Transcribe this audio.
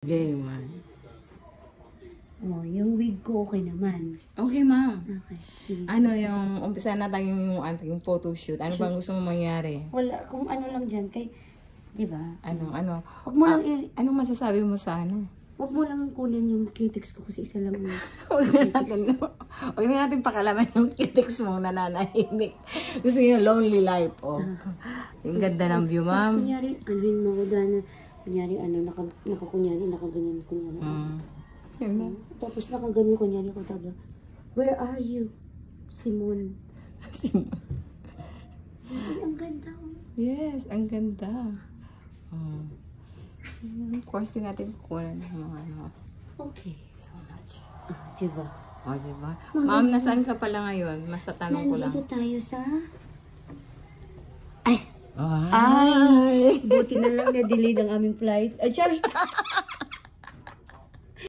Game, man. Oh, yung wig ko okay naman. Okay, ma'am. Okay, sige. Ano yung, umpisa na tayo yung photoshoot. Ano bang gusto mo mangyari? Wala, kung ano lang dyan, kay, di ba? Ano? Huwag mo lang Anong masasabi mo sa ano? Huwag mo lang kunin yung cutex ko kasi isa lang yung Huwag na natin pakalaman yung cutex mong nananahimik. Gusto niyo lonely life, oh. Yung ganda ng view, ma'am. Kunyari, anuhin mo ko dana. Kunyari, nakakunyari, nakaganyan, kunyari. Tapos nakaganyan, kunyari ko taga. Where are you? Simon. Simon, ang ganda. Yes, ang ganda. Of course, din natin kukunan ng mga ano. Okay. So much. Diba? O, diba? Ma'am, nasaan ka pala ngayon? Mas tatanong ko lang. Nandito tayo sa... Ay! Buti na lang na-delay ang aming flight. Ay, sorry!